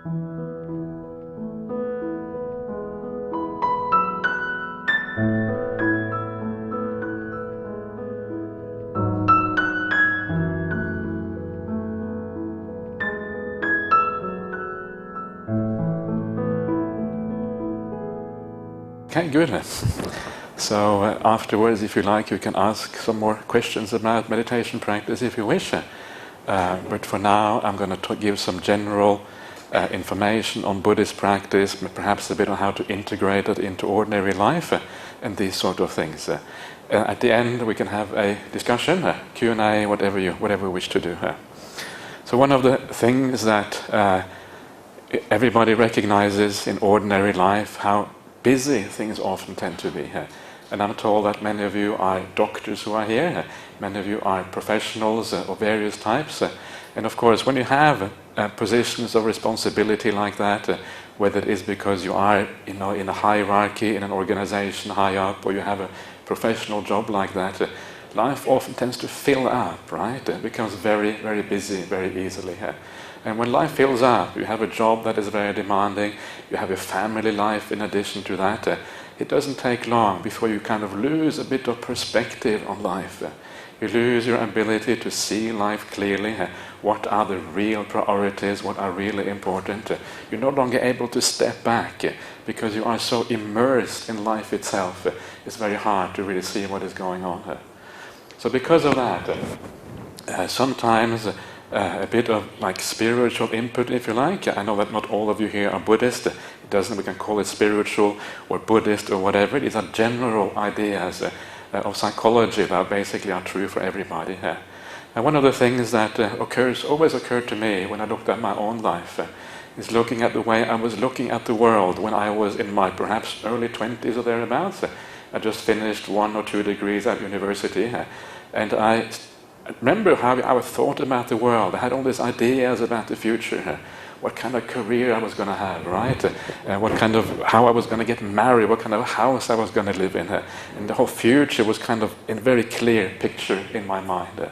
Okay, good. So afterwards, if you like, you can ask some more questions about meditation practice if you wish. But for now, I'm going to give some general information on Buddhist practice, perhaps a bit on how to integrate it into ordinary life and these sort of things. At the end, we can have a discussion, Q&A, whatever you wish to do. So one of the things that everybody recognizes in ordinary life, how busy things often tend to be. And I'm told that many of you are doctors who are here, many of you are professionals of various types. And of course, when you have positions of responsibility like that, whether it is because you are in a hierarchy in an organization high up, or you have a professional job like that, life often tends to fill up, right? It becomes very, very busy very easily. And when life fills up, you have a job that is very demanding, you have a family life in addition to that, it doesn't take long before you kind of lose a bit of perspective on life. You lose your ability to see life clearly, what are the real priorities, what are really important. You're no longer able to step back because you are so immersed in life itself. It's very hard to really see what is going on. So because of that, sometimes a bit of like spiritual input, if you like. I know that not all of you here are Buddhist. It doesn't, we can call it spiritual or Buddhist or whatever. These are general ideas of psychology that basically are true for everybody. And one of the things that always occurred to me when I looked at my own life is looking at the way I was looking at the world when I was in my perhaps early 20s or thereabouts. I just finished 1 or 2 degrees at university, and I remember how I thought about the world. I had all these ideas about the future, what kind of career I was going to have, right? How I was going to get married, what kind of house I was going to live in. And the whole future was kind of in a very clear picture in my mind.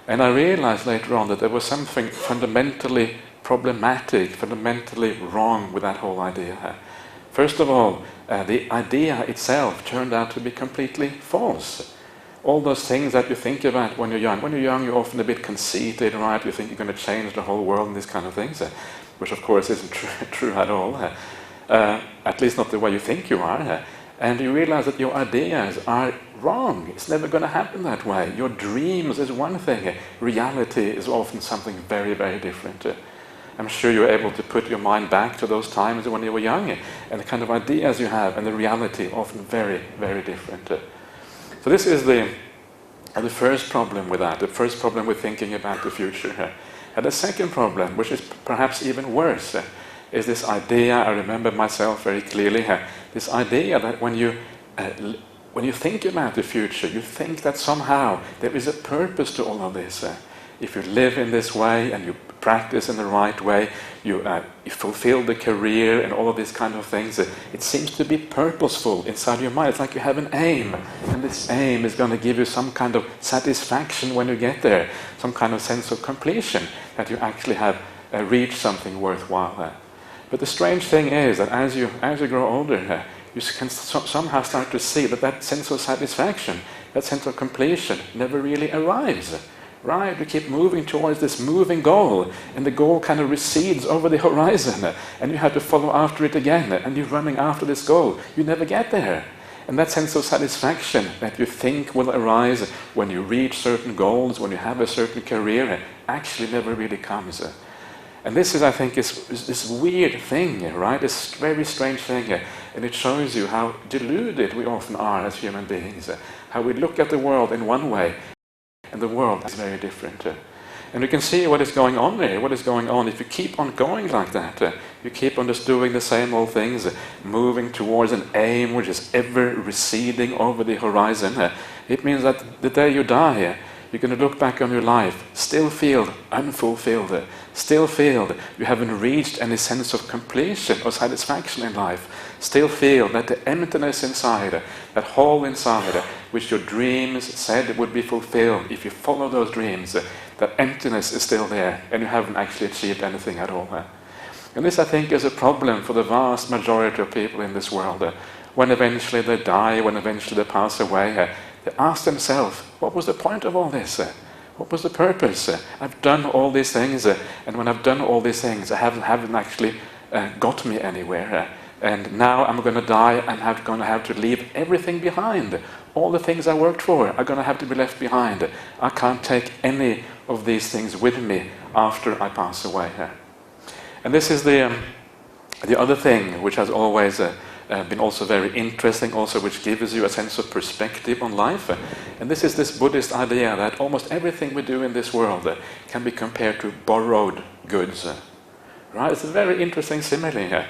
And I realized later on that there was something fundamentally problematic, fundamentally wrong with that whole idea. First of all, the idea itself turned out to be completely false. All those things that you think about when you're young. When you're young, you're often a bit conceited, right? You think you're going to change the whole world and these kind of things, which of course isn't true at all. At least not the way you think you are. And you realize that your ideas are wrong. It's never going to happen that way. Your dreams is one thing. Reality is often something very, very different. I'm sure you're able to put your mind back to those times when you were young, and the kind of ideas you have and the reality often very, very different. So this is the first problem with that, the first problem with thinking about the future. And the second problem, which is perhaps even worse, is this idea, I remember myself very clearly, this idea that when you think about the future, you think that somehow there is a purpose to all of this. If you live in this way and you practice in the right way, you fulfill the career and all of these kind of things, it seems to be purposeful inside your mind. It's like you have an aim, and this aim is going to give you some kind of satisfaction when you get there, some kind of sense of completion, that you actually have reached something worthwhile. But the strange thing is that as you grow older, you can somehow start to see that sense of satisfaction, that sense of completion never really arrives. Right, we keep moving towards this moving goal, and the goal kind of recedes over the horizon, and you have to follow after it again, and you're running after this goal. You never get there. And that sense of satisfaction that you think will arise when you reach certain goals, when you have a certain career, actually never really comes. And this is, I think, is this weird thing, right? This very strange thing, and it shows you how deluded we often are as human beings, how we look at the world in one way, and the world is very different. And you can see what is going on there, what is going on if you keep on going like that. You keep on just doing the same old things, moving towards an aim which is ever receding over the horizon. It means that the day you die, you're going to look back on your life, still feel unfulfilled, still feel you haven't reached any sense of completion or satisfaction in life, still feel that the emptiness inside, that hole inside, which your dreams said would be fulfilled if you follow those dreams, that emptiness is still there, and you haven't actually achieved anything at all. And this, I think, is a problem for the vast majority of people in this world. When eventually they die, when eventually they pass away, they ask themselves, what was the point of all this? What was the purpose? I've done all these things, and when I've done all these things, I haven't actually got me anywhere. And now I'm going to die, and I'm going to have to leave everything behind. All the things I worked for are going to have to be left behind. I can't take any of these things with me after I pass away. And this is the other thing which has always been also very interesting, also which gives you a sense of perspective on life. And this is this Buddhist idea that almost everything we do in this world can be compared to borrowed goods. Right? It's a very interesting simile here.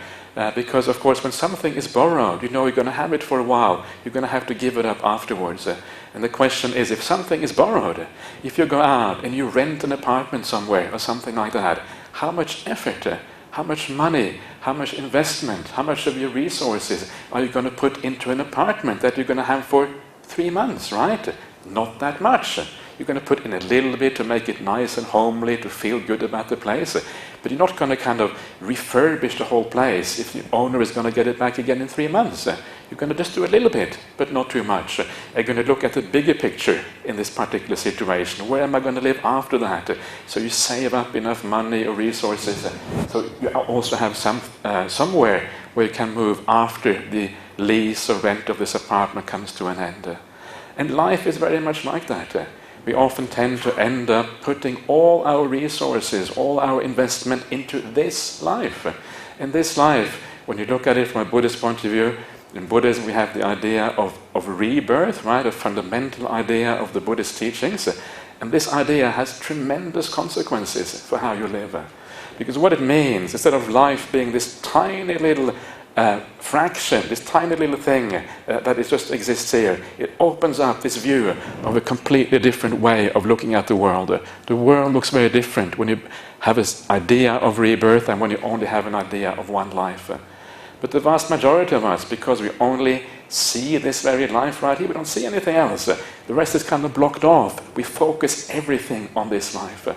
Because, of course, when something is borrowed, you know you're going to have it for a while. You're going to have to give it up afterwards. And the question is, if something is borrowed, if you go out and you rent an apartment somewhere or something like that, how much effort, how much money, how much investment, how much of your resources are you going to put into an apartment that you're going to have for 3 months, right? Not that much. You're going to put in a little bit to make it nice and homely, to feel good about the place. But you're not going to kind of refurbish the whole place if the owner is going to get it back again in 3 months. You're going to just do a little bit, but not too much. You're going to look at the bigger picture in this particular situation. Where am I going to live after that? So you save up enough money or resources. So you also have somewhere where you can move after the lease or rent of this apartment comes to an end. And life is very much like that. We often tend to end up putting all our resources, all our investment into this life. And this life, when you look at it from a Buddhist point of view, in Buddhism we have the idea of rebirth, right? A fundamental idea of the Buddhist teachings. And this idea has tremendous consequences for how you live. Because what it means, instead of life being this tiny little fraction, this tiny little thing that it just exists here, it opens up this view of a completely different way of looking at the world. The world looks very different when you have this idea of rebirth and when you only have an idea of one life. But the vast majority of us, because we only see this very life right here, we don't see anything else. The rest is kind of blocked off. We focus everything on this life.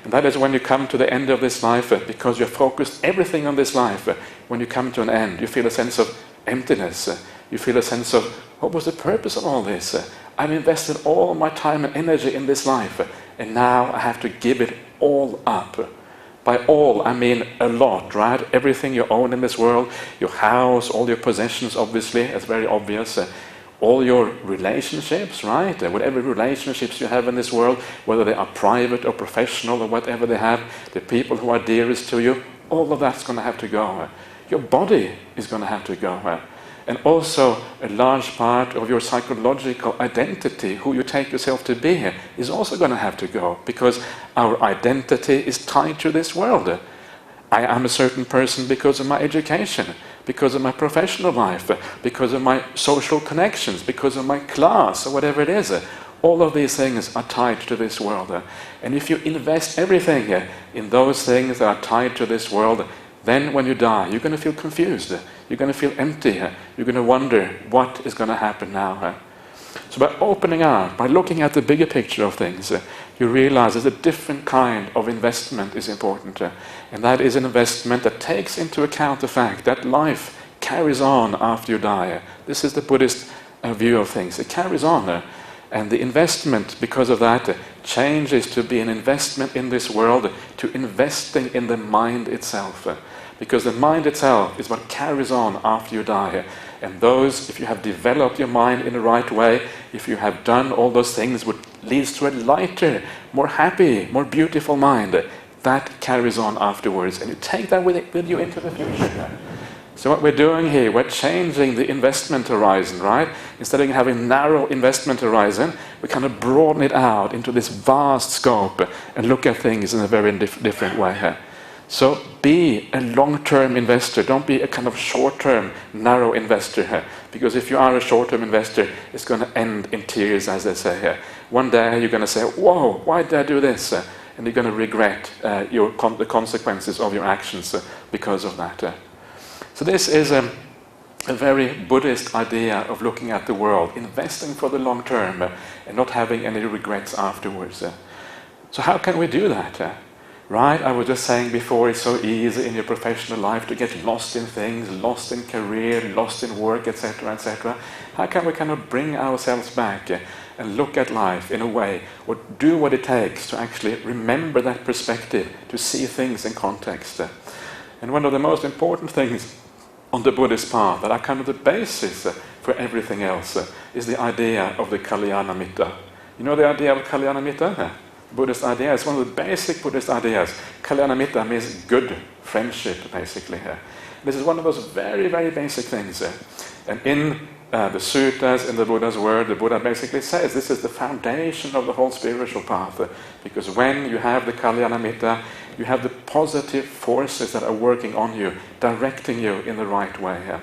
And that is when you come to the end of this life, because you've focused everything on this life, when you come to an end, you feel a sense of emptiness. You feel a sense of, what was the purpose of all this? I've invested all my time and energy in this life, and now I have to give it all up. By all, I mean a lot, right? Everything you own in this world, your house, all your possessions, obviously, it's very obvious. All your relationships, right? Whatever relationships you have in this world, whether they are private or professional or whatever they have, the people who are dearest to you, all of that's going to have to go. Your body is going to have to go. And also a large part of your psychological identity, who you take yourself to be, is also going to have to go, because our identity is tied to this world. I am a certain person because of my education, because of my professional life, because of my social connections, because of my class, or whatever it is. All of these things are tied to this world. And if you invest everything in those things that are tied to this world, then when you die, you're going to feel confused. You're going to feel empty. You're going to wonder what is going to happen now. So by opening up, by looking at the bigger picture of things, you realize that a different kind of investment is important. And that is an investment that takes into account the fact that life carries on after you die. This is the Buddhist view of things. It carries on. And the investment, because of that, changes to be an investment in this world, to investing in the mind itself. Because the mind itself is what carries on after you die. And those, if you have developed your mind in the right way, if you have done all those things which leads to a lighter, more happy, more beautiful mind, that carries on afterwards. And you take that with you into the future. So what we're doing here, we're changing the investment horizon, right? Instead of having narrow investment horizon, we kind of broaden it out into this vast scope and look at things in a very different way. So be a long-term investor. Don't be a kind of short-term, narrow investor. Because if you are a short-term investor, it's going to end in tears, as they say. One day you're going to say, whoa, why did I do this? And you're going to regret the consequences of your actions because of that. So this is a very Buddhist idea of looking at the world, investing for the long term and not having any regrets afterwards. So how can we do that? Right? I was just saying before, it's so easy in your professional life to get lost in things, lost in career, lost in work, etc., etc. How can we kind of bring ourselves back and look at life in a way, or do what it takes to actually remember that perspective, to see things in context? And one of the most important things on the Buddhist path, that are kind of the basis for everything else, is the idea of the Kalyana Mitta. You know the idea of Kalyana Mitta? Buddhist idea. It's one of the basic Buddhist ideas. Kalyana Mitta means good friendship, basically. This is one of those very, very basic things. And in the suttas, in the Buddha's word, the Buddha basically says this is the foundation of the whole spiritual path. Because when you have the Kalyana Mitta, you have the positive forces that are working on you, directing you in the right way.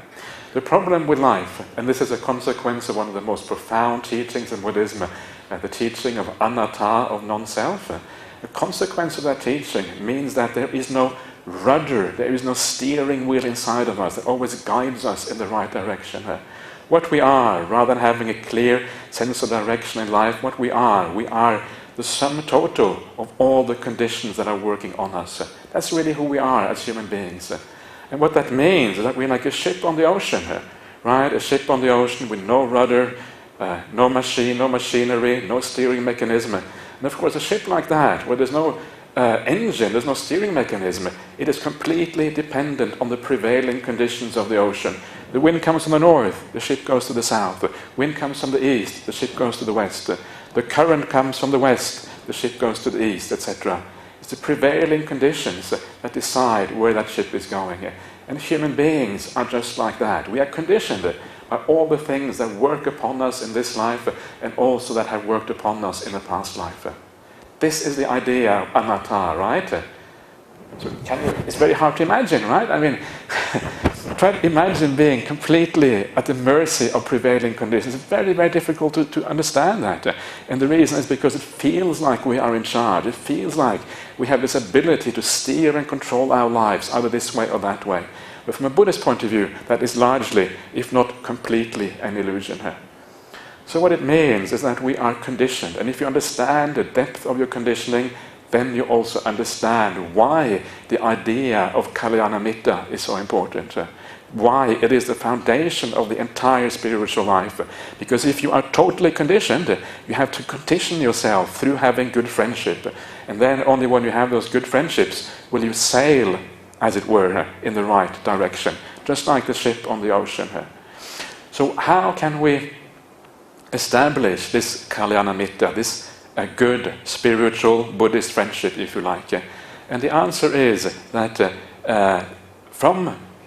The problem with life, and this is a consequence of one of the most profound teachings in Buddhism, the teaching of anatta, of non-self. The consequence of that teaching means that there is no rudder, there is no steering wheel inside of us that always guides us in the right direction. What we are, rather than having a clear sense of direction in life, what we are the sum total of all the conditions that are working on us. That's really who we are as human beings. And what that means is that we're like a ship on the ocean, right? A ship on the ocean with no rudder, no machine, no machinery, no steering mechanism. And of course, a ship like that, where there's no engine, there's no steering mechanism, it is completely dependent on the prevailing conditions of the ocean. The wind comes from the north, the ship goes to the south. The wind comes from the east, the ship goes to the west. The current comes from the west, the ship goes to the east, etc. It's the prevailing conditions that decide where that ship is going. And human beings are just like that. We are conditioned by all the things that work upon us in this life and also that have worked upon us in the past life. This is the idea of anatta, right? So it's very hard to imagine, right? I mean, try to imagine being completely at the mercy of prevailing conditions. It's very, very difficult to understand that. And the reason is because it feels like we are in charge. It feels like we have this ability to steer and control our lives, either this way or that way. But from a Buddhist point of view, that is largely, if not completely, an illusion here. So what it means is that we are conditioned. And if you understand the depth of your conditioning, then you also understand why the idea of Kalyana Mitta is so important. Why it is the foundation of the entire spiritual life. Because if you are totally conditioned, you have to condition yourself through having good friendship. And then only when you have those good friendships will you sail, as it were, in the right direction. Just like the ship on the ocean. So how can we establish this Kalyana Mitta, this good spiritual Buddhist friendship, if you like? And the answer is that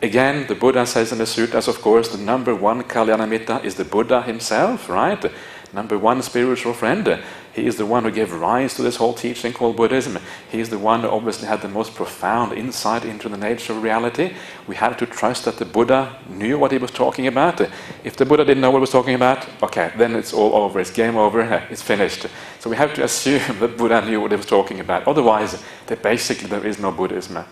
again, the Buddha says in the suttas, of course, the number one Kalyana Mitta is the Buddha himself, right? Number one spiritual friend. He is the one who gave rise to this whole teaching called Buddhism. He is the one who obviously had the most profound insight into the nature of reality. We have to trust that the Buddha knew what he was talking about. If the Buddha didn't know what he was talking about, okay, then it's all over, it's game over, it's finished. So we have to assume that Buddha knew what he was talking about. Otherwise, there is no Buddhism.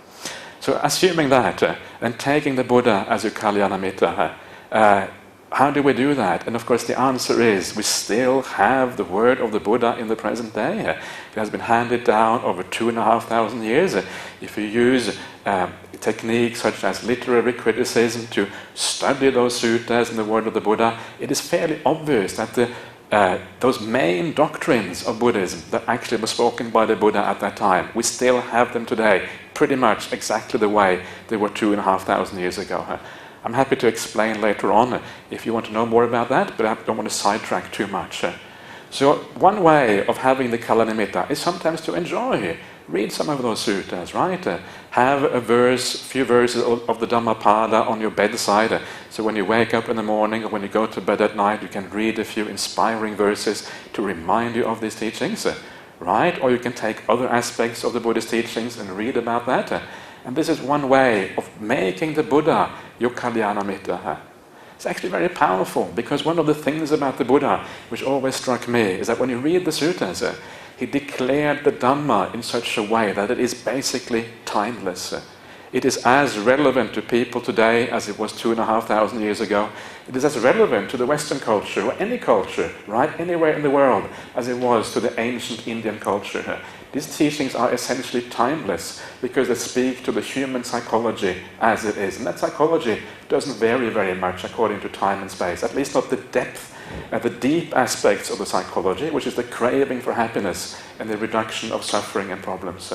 So assuming that, and taking the Buddha as your Kalyana Mitta, how do we do that? And of course the answer is we still have the word of the Buddha in the present day. It has been handed down over 2,500 years. If you use techniques such as literary criticism to study those suttas and the word of the Buddha, it is fairly obvious that those main doctrines of Buddhism that actually were spoken by the Buddha at that time, we still have them today pretty much exactly the way they were 2,500 years ago. I'm happy to explain later on if you want to know more about that, but I don't want to sidetrack too much. So one way of having the Kalyana Mitta is sometimes to enjoy. Read some of those suttas, right? Have a few verses of the Dhammapada on your bedside. So when you wake up in the morning or when you go to bed at night, you can read a few inspiring verses to remind you of these teachings, right? Or you can take other aspects of the Buddhist teachings and read about that. And this is one way of making the Buddha your Kalyana Mitta. It's actually very powerful, because one of the things about the Buddha which always struck me is that when you read the suttas, he declared the Dhamma in such a way that it is basically timeless. It is as relevant to people today as it was 2,500 years ago. It is as relevant to the Western culture, or any culture, right, anywhere in the world, as it was to the ancient Indian culture. These teachings are essentially timeless because they speak to the human psychology as it is. And that psychology doesn't vary very much according to time and space, at least not the depth and the deep aspects of the psychology, which is the craving for happiness and the reduction of suffering and problems.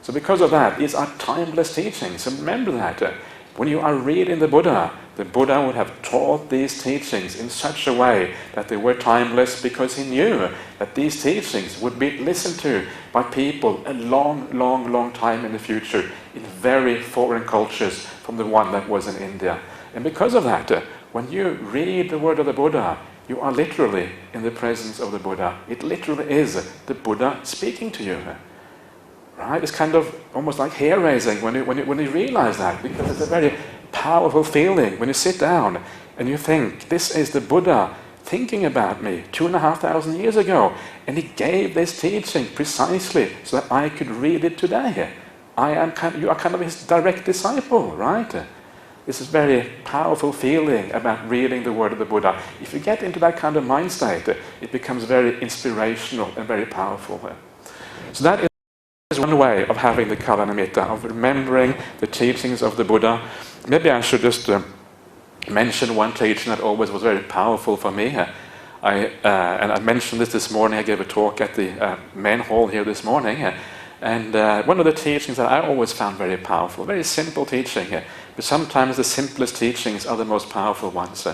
So because of that, these are timeless teachings. And remember that when you are reading the Buddha would have taught these teachings in such a way that they were timeless, because he knew that these teachings would be listened to by people a long, long, long time in the future in very foreign cultures from the one that was in India. And because of that, when you read the word of the Buddha, you are literally in the presence of the Buddha. It literally is the Buddha speaking to you. Right? It's kind of almost like hair-raising when you realize that, because it's a very powerful feeling when you sit down and you think, this is the Buddha thinking about me 2,500 years ago, and he gave this teaching precisely so that I could read it today. You are kind of his direct disciple, right? This is a very powerful feeling about reading the word of the Buddha. If you get into that kind of mind state, it becomes very inspirational and very powerful. So that is one way of having the Kalanamitta, of remembering the teachings of the Buddha. Maybe I should just mention one teaching that always was very powerful for me. And I mentioned this morning. I gave a talk at the main hall here this morning. And one of the teachings that I always found very powerful, very simple teaching, but sometimes the simplest teachings are the most powerful ones.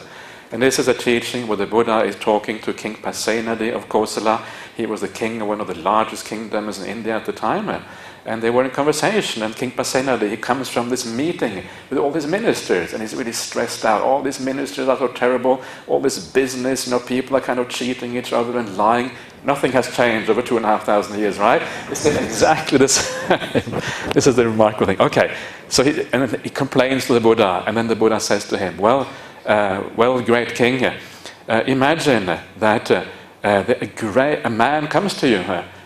And this is a teaching where the Buddha is talking to King Pasenadi of Kosala. He was the king of one of the largest kingdoms in India at the time. And they were in conversation, and King Pasenadi, he comes from this meeting with all his ministers, and he's really stressed out. All these ministers are so terrible, all this business, people are kind of cheating each other and lying. Nothing has changed over 2,500 years, right? It's exactly the same. This is the remarkable thing. Okay, so he complains to the Buddha, and then the Buddha says to him, well, great king, imagine that a man comes to you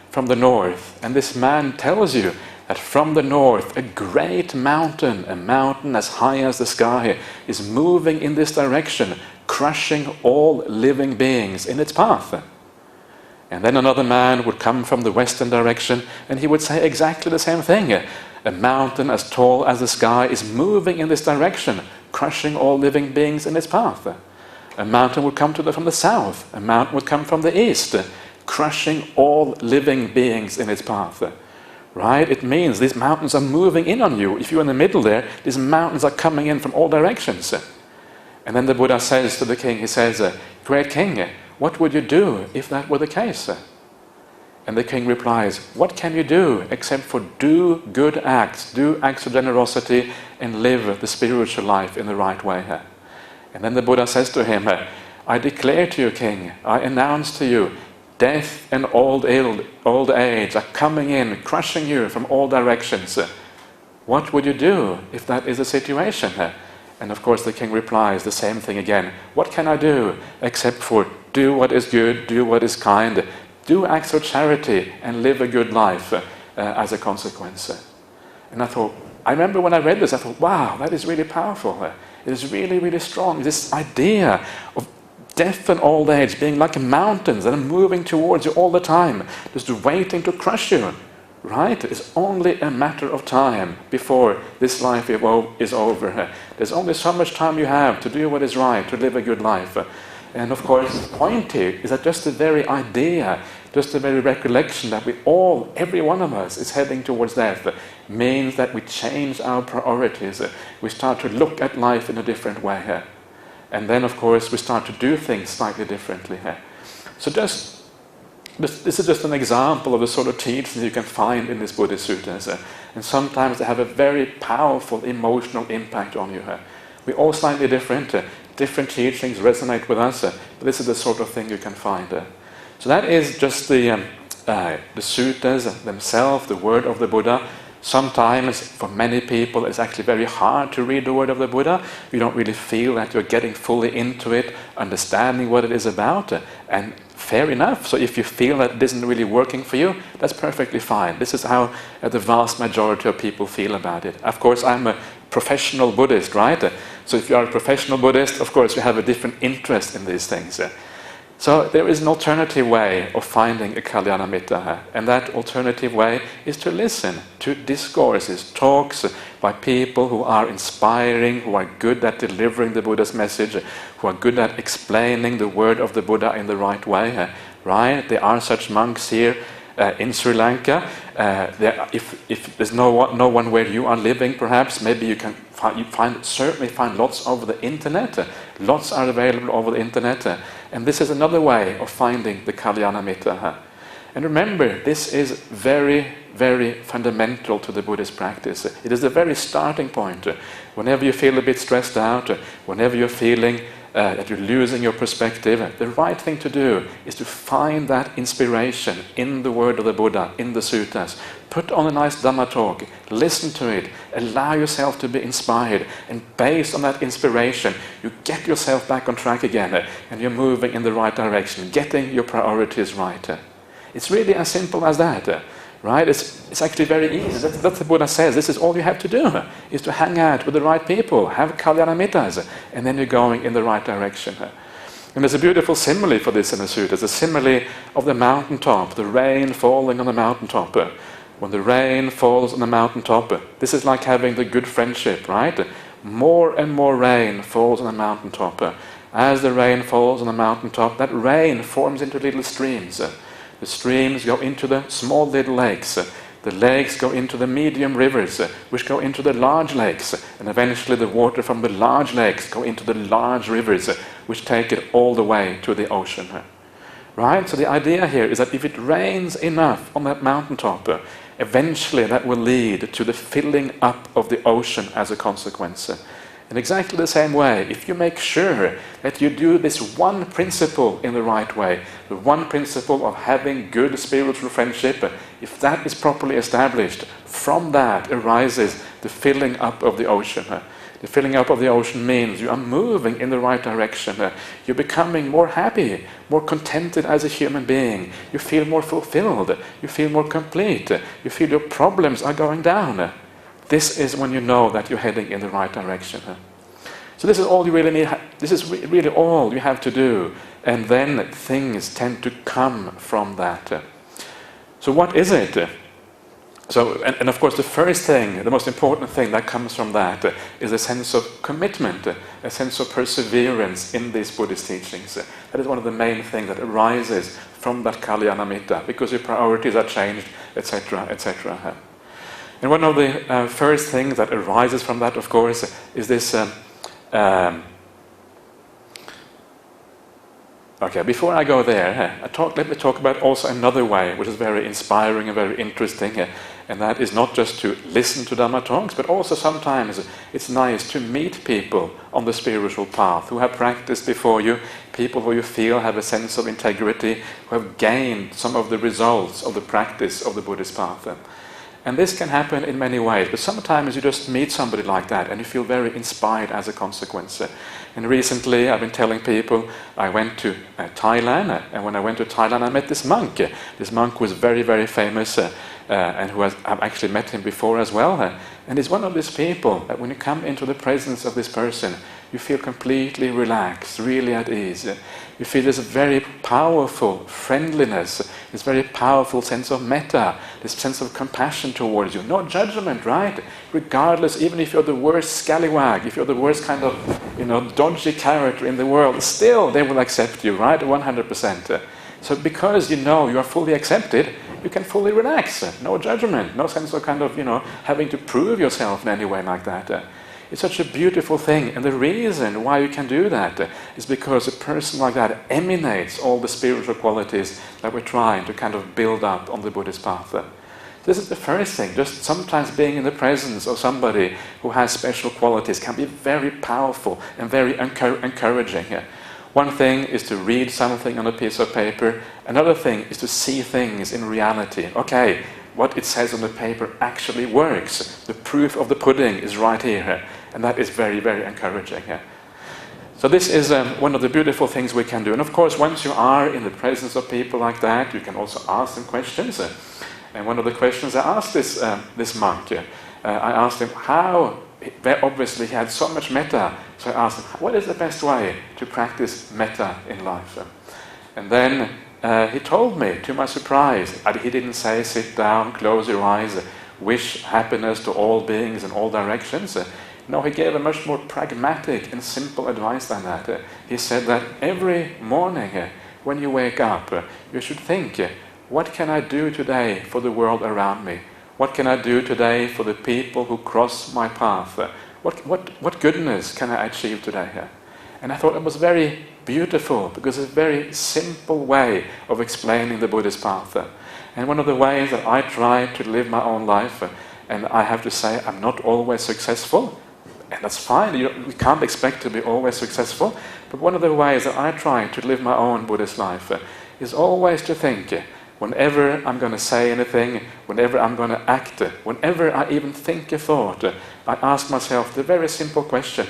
from the north, and this man tells you that from the north a great mountain, a mountain as high as the sky, is moving in this direction, crushing all living beings in its path. And then another man would come from the western direction, and he would say exactly the same thing. A mountain as tall as the sky is moving in this direction, crushing all living beings in its path. A mountain would come from the south. A mountain would come from the east, crushing all living beings in its path. Right? It means these mountains are moving in on you. If you're in the middle there, these mountains are coming in from all directions. And then the Buddha says to the king, he says, great king, what would you do if that were the case? And the king replies, what can you do except for do good acts, do acts of generosity, and live the spiritual life in the right way? And then the Buddha says to him, I declare to you, king, I announce to you, death and old age are coming in, crushing you from all directions. What would you do if that is the situation? And of course the king replies the same thing again. What can I do except for do what is good, do what is kind, do acts of charity, and live a good life as a consequence? And I remember when I read this, I thought, wow, that is really powerful. It is really, really strong. This idea of death and old age being like mountains that are moving towards you all the time, just waiting to crush you, right? It's only a matter of time before this life is over. There's only so much time you have to do what is right, to live a good life. And of course, the point here is that just the very idea, just the very recollection that every one of us is heading towards death, means that we change our priorities. We start to look at life in a different way. And then, of course, we start to do things slightly differently. So this is just an example of the sort of teachings you can find in these Buddhist suttas. And sometimes they have a very powerful emotional impact on you. We're all slightly different. Different teachings resonate with us. But this is the sort of thing you can find. So that is just the suttas themselves, the word of the Buddha. Sometimes, for many people, it's actually very hard to read the word of the Buddha. You don't really feel that you're getting fully into it, understanding what it is about, and fair enough. So if you feel that it isn't really working for you, that's perfectly fine. This is how the vast majority of people feel about it. Of course, I'm a professional Buddhist, right? So if you are a professional Buddhist, of course, you have a different interest in these things. So there is an alternative way of finding a Kalyana Mitta, and that alternative way is to listen to discourses, talks by people who are inspiring, who are good at delivering the Buddha's message, who are good at explaining the word of the Buddha in the right way. Right? There are such monks here in Sri Lanka. If there's no one where you are living, perhaps maybe you can certainly find lots over the internet. Lots are available over the internet, and this is another way of finding the Kalyana Mitta. And remember, this is very, very fundamental to the Buddhist practice. It is the very starting point. Whenever you feel a bit stressed out, whenever you're feeling that you're losing your perspective, the right thing to do is to find that inspiration in the word of the Buddha, in the suttas. Put on a nice Dhamma talk, listen to it, allow yourself to be inspired, and based on that inspiration, you get yourself back on track again, and you're moving in the right direction, getting your priorities right. It's really as simple as that. Right? It's actually very easy. That's what the Buddha says. This is all you have to do, is to hang out with the right people, have Kalyana Mittas, and then you're going in the right direction. And there's a beautiful simile for this in the sutta. It's a simile of the mountaintop, the rain falling on the mountaintop. When the rain falls on the mountaintop, this is like having the good friendship, right? More and more rain falls on the mountaintop. As the rain falls on the mountaintop, that rain forms into little streams. The streams go into the small little lakes. The lakes go into the medium rivers, which go into the large lakes. And eventually the water from the large lakes go into the large rivers, which take it all the way to the ocean. Right? So the idea here is that if it rains enough on that mountaintop, eventually that will lead to the filling up of the ocean as a consequence. In exactly the same way, if you make sure that you do this one principle in the right way, the one principle of having good spiritual friendship, if that is properly established, from that arises the filling up of the ocean. The filling up of the ocean means you are moving in the right direction. You're becoming more happy, more contented as a human being. You feel more fulfilled. You feel more complete. You feel your problems are going down. This is when you know that you're heading in the right direction. So this is all you really need. This is really all you have to do. And then things tend to come from that. So what is it? So, and of course the first thing, the most important thing that comes from that is a sense of commitment, a sense of perseverance in these Buddhist teachings. That is one of the main things that arises from that Kalyana Mitta, because your priorities are changed, etc., etc. And one of the first things that arises from that, of course, is this... okay, before I go there, let me talk about also another way, which is very inspiring and very interesting, and that is not just to listen to Dhamma talks, but also sometimes it's nice to meet people on the spiritual path who have practiced before you, people who you feel have a sense of integrity, who have gained some of the results of the practice of the Buddhist path. And this can happen in many ways, but sometimes you just meet somebody like that and you feel very inspired as a consequence. And recently I've been telling people I went to Thailand, and when I went to Thailand I met this monk. This monk was very, very famous, and I've actually met him before as well. And he's one of these people that when you come into the presence of this person, you feel completely relaxed, really at ease. You feel this very powerful friendliness, this very powerful sense of metta, this sense of compassion towards you. No judgment, right? Regardless, even if you're the worst scallywag, if you're the worst kind of, dodgy character in the world, still they will accept you, right? 100%. So because you know you are fully accepted, you can fully relax. No judgment, no sense of having to prove yourself in any way like that. It's such a beautiful thing, and the reason why you can do that is because a person like that emanates all the spiritual qualities that we're trying to kind of build up on the Buddhist path. This is the first thing. Just sometimes being in the presence of somebody who has special qualities can be very powerful and very encouraging. One thing is to read something on a piece of paper. Another thing is to see things in reality. Okay, what it says on the paper actually works. The proof of the pudding is right here, and that is very, very encouraging. So this is one of the beautiful things we can do. And of course, once you are in the presence of people like that, you can also ask them questions. And one of the questions I asked this monk, I asked him how, obviously he had so much metta, so I asked him, what is the best way to practice metta in life? And then he told me, to my surprise, he didn't say sit down, close your eyes, wish happiness to all beings in all directions. No, he gave a much more pragmatic and simple advice than that. He said that every morning when you wake up, you should think, what can I do today for the world around me? What can I do today for the people who cross my path? What goodness can I achieve today? And I thought it was very beautiful, because it's a very simple way of explaining the Buddhist path. And one of the ways that I try to live my own life, and I have to say I'm not always successful, and that's fine, we can't expect to be always successful, but one of the ways that I try to live my own Buddhist life is always to think, whenever I'm going to say anything, whenever I'm going to act, whenever I even think a thought, I ask myself the very simple question,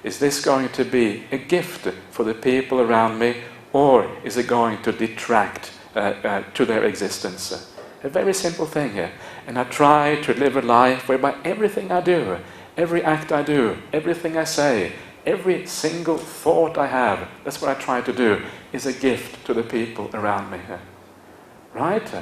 is this going to be a gift for the people around me, or is it going to detract to their existence? A very simple thing here. And I try to live a life whereby everything I do, every act I do, everything I say, every single thought I have, that's what I try to do, is a gift to the people around me. Right?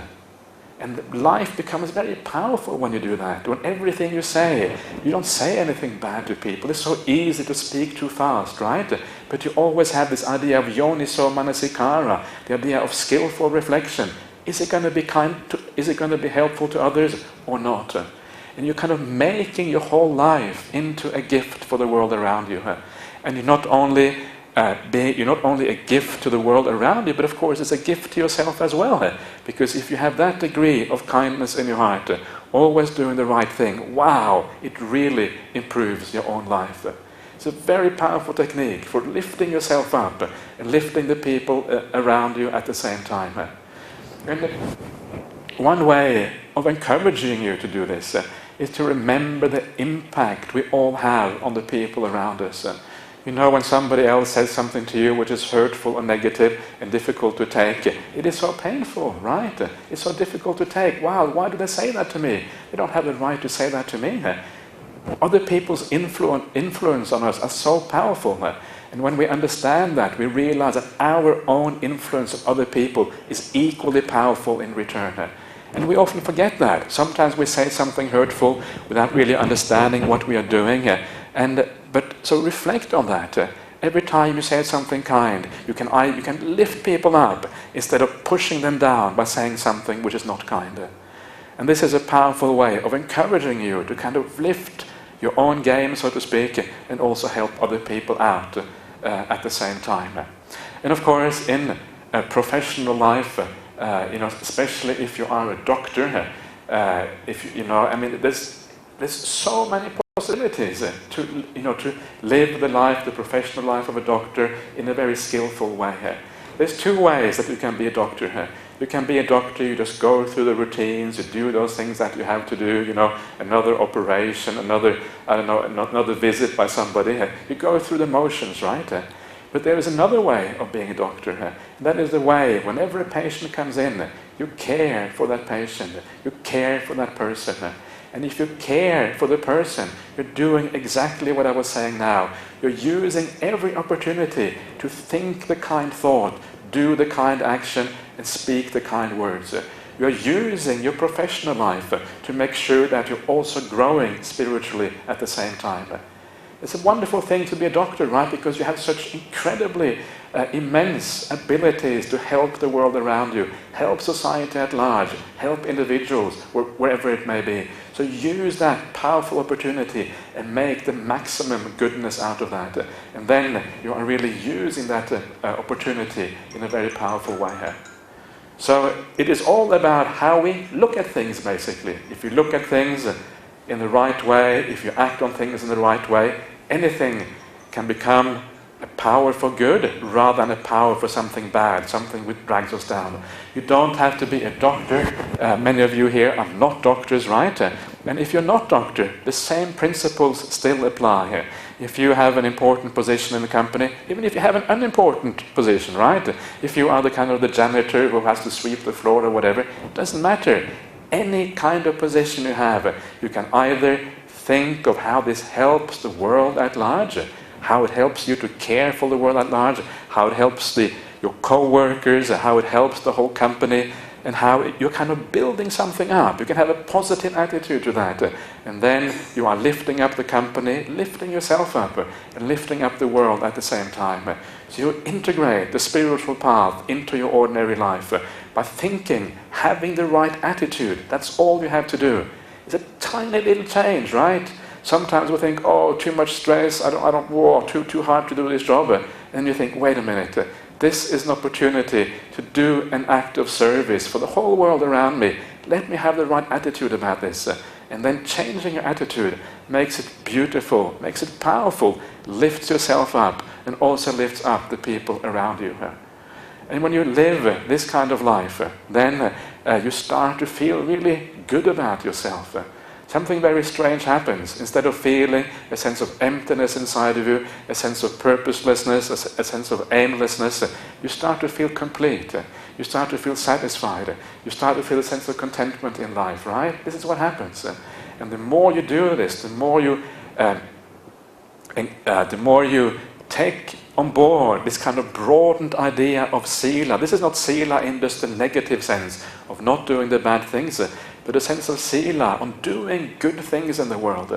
And life becomes very powerful when you do that. When everything you say, you don't say anything bad to people. It's so easy to speak too fast, right? But you always have this idea of yoniso manasikara, the idea of skillful reflection. Is it going to be is it going to be helpful to others or not? And you're kind of making your whole life into a gift for the world around you. And you're not only a gift to the world around you, but of course it's a gift to yourself as well. Because if you have that degree of kindness in your heart, always doing the right thing, wow, it really improves your own life. It's a very powerful technique for lifting yourself up and lifting the people around you at the same time. And one way of encouraging you to do this is to remember the impact we all have on the people around us. You know, when somebody else says something to you which is hurtful or negative and difficult to take, it is so painful, right? It's so difficult to take. Wow, why do they say that to me? They don't have the right to say that to me. Other people's influence on us are so powerful. And when we understand that, we realize that our own influence on other people is equally powerful in return. And we often forget that. Sometimes we say something hurtful without really understanding what we are doing. So reflect on that. Every time you say something kind, you can lift people up instead of pushing them down by saying something which is not kind. And this is a powerful way of encouraging you to kind of lift your own game, so to speak, and also help other people out at the same time. And of course, in a professional life, especially if you are a doctor, there's so many possibilities to live the professional life of a doctor in a very skillful way. There's two ways that you can be a doctor. You can be a doctor, you just go through the routines, you do those things that you have to do, another operation, another visit by somebody. You go through the motions, right? But there is another way of being a doctor. That is the way, whenever a patient comes in, you care for that patient, you care for that person. And if you care for the person, you're doing exactly what I was saying now. You're using every opportunity to think the kind thought, do the kind action, and speak the kind words. You're using your professional life to make sure that you're also growing spiritually at the same time. It's a wonderful thing to be a doctor, right? Because you have such incredibly immense abilities to help the world around you, help society at large, help individuals, wherever it may be. So use that powerful opportunity and make the maximum goodness out of that. And then you are really using that opportunity in a very powerful way. So it is all about how we look at things, basically. If you look at things in the right way, if you act on things in the right way, anything can become a power for good rather than a power for something bad, something which drags us down. You don't have to be a doctor. Many of you here are not doctors, right? And if you're not doctor, the same principles still apply. If you have an important position in the company, even if you have an unimportant position, right? If you are the kind of the janitor who has to sweep the floor or whatever, it doesn't matter. Any kind of position you have, you can either think of how this helps the world at large, how it helps you to care for the world at large, how it helps your co-workers, how it helps the whole company, and how you're kind of building something up. You can have a positive attitude to that. And then you are lifting up the company, lifting yourself up, and lifting up the world at the same time. So you integrate the spiritual path into your ordinary life by thinking, having the right attitude. That's all you have to do. It's a tiny little change, right? Sometimes we think, oh, too much stress, too hard to do this job. And you think, wait a minute, this is an opportunity to do an act of service for the whole world around me. Let me have the right attitude about this. And then changing your attitude makes it beautiful, makes it powerful, lifts yourself up, and also lifts up the people around you. And when you live this kind of life, then you start to feel really good about yourself. Something very strange happens. Instead of feeling a sense of emptiness inside of you, a sense of purposelessness, a sense of aimlessness, you start to feel complete. You start to feel satisfied. You start to feel a sense of contentment in life, right? This is what happens. And the more you do this, the more you take on board this kind of broadened idea of sila. This is not sila in just the negative sense of not doing the bad things, but a sense of sila, on doing good things in the world.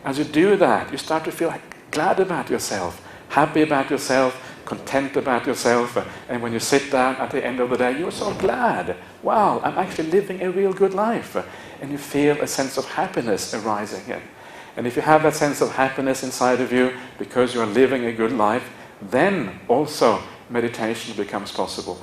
As you do that, you start to feel glad about yourself, happy about yourself, content about yourself, and when you sit down at the end of the day, you're so glad. Wow, I'm actually living a real good life. And you feel a sense of happiness arising. And if you have that sense of happiness inside of you because you are living a good life, then also meditation becomes possible.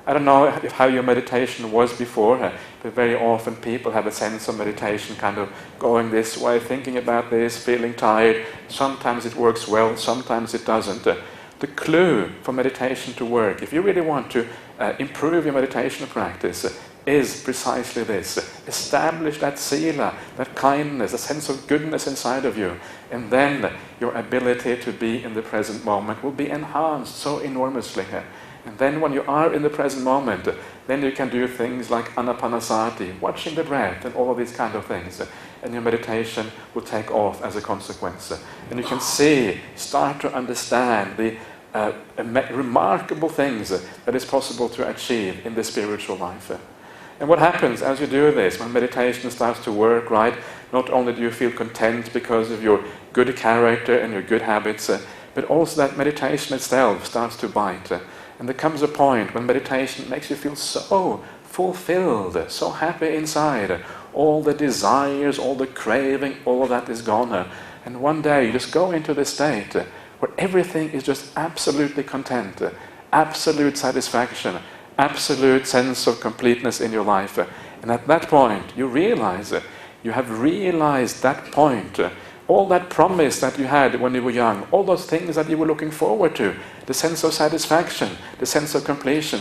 I don't know how your meditation was before, but very often people have a sense of meditation kind of going this way, thinking about this, feeling tired. Sometimes it works well, sometimes it doesn't. The clue for meditation to work, if you really want to improve your meditation practice, is precisely this. Establish that sila, that kindness, a sense of goodness inside of you, and then your ability to be in the present moment will be enhanced so enormously. And then when you are in the present moment, then you can do things like anapanasati, watching the breath and all of these kind of things. And your meditation will take off as a consequence. And you can start to understand the remarkable things that is possible to achieve in the spiritual life. And what happens as you do this, when meditation starts to work, right? Not only do you feel content because of your good character and your good habits, but also that meditation itself starts to bite. And there comes a point when meditation makes you feel so fulfilled, so happy inside. All the desires, all the craving, all of that is gone. And one day you just go into this state where everything is just absolutely content, absolute satisfaction, absolute sense of completeness in your life. And at that point you realize, you have realized that point, all that promise that you had when you were young, all those things that you were looking forward to, the sense of satisfaction, the sense of completion,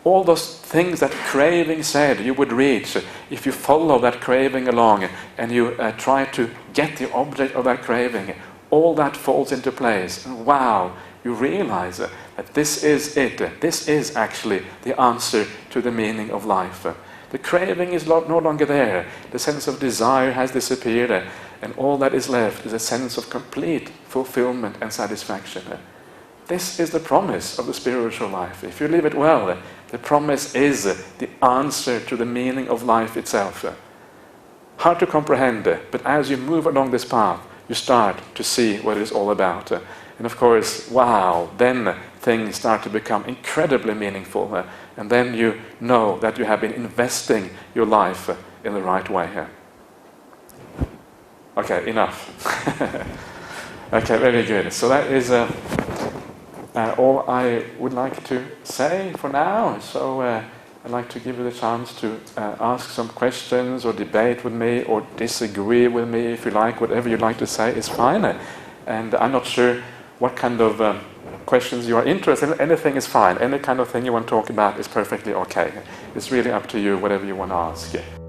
all those things that craving said you would reach if you follow that craving along and you try to get the object of that craving, all that falls into place. And wow, you realize that this is it. This is actually the answer to the meaning of life. The craving is no longer there. The sense of desire has disappeared, and all that is left is a sense of complete fulfillment and satisfaction. This is the promise of the spiritual life. If you live it well, the promise is the answer to the meaning of life itself. Hard to comprehend, but as you move along this path, you start to see what it's all about. And of course, wow, then things start to become incredibly meaningful. And then you know that you have been investing your life in the right way. Okay, enough. Okay, very good. So that is all I would like to say for now. So I'd like to give you the chance to ask some questions or debate with me or disagree with me if you like. Whatever you'd like to say is fine. And I'm not sure what kind of questions you are interested in, anything is fine. Any kind of thing you want to talk about is perfectly okay. It's really up to you, whatever you want to ask.